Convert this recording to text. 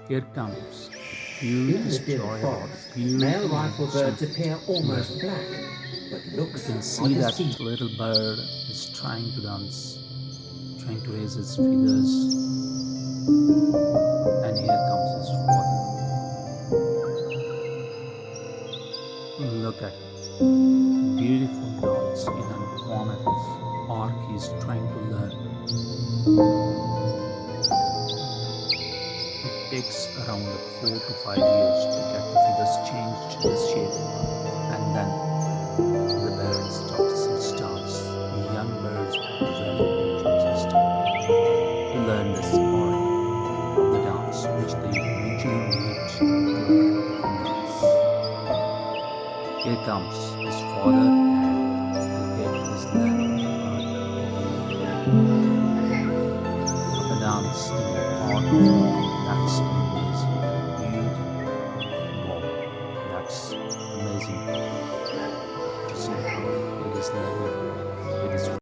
Here comes the In beautiful the dim story about forest, a male beautiful and riflebirds appear gentle almost bird. black, but You looks can are see that deceiving. little bird is trying to dance, trying to raise his feathers, and here comes his father. Look at it. Beautiful dance in an onyx arc he's trying to learn. It takes around 4 to 5 years to get the feathers changed this shape, and then the bird starts its dance. Young birds are very enthusiastic to learn this art of the dance, which they eventually need to attract the females. Here comes his father, and the kid is learning the art of a dance in an art form. That's amazing and beauty. Wow, that's amazing.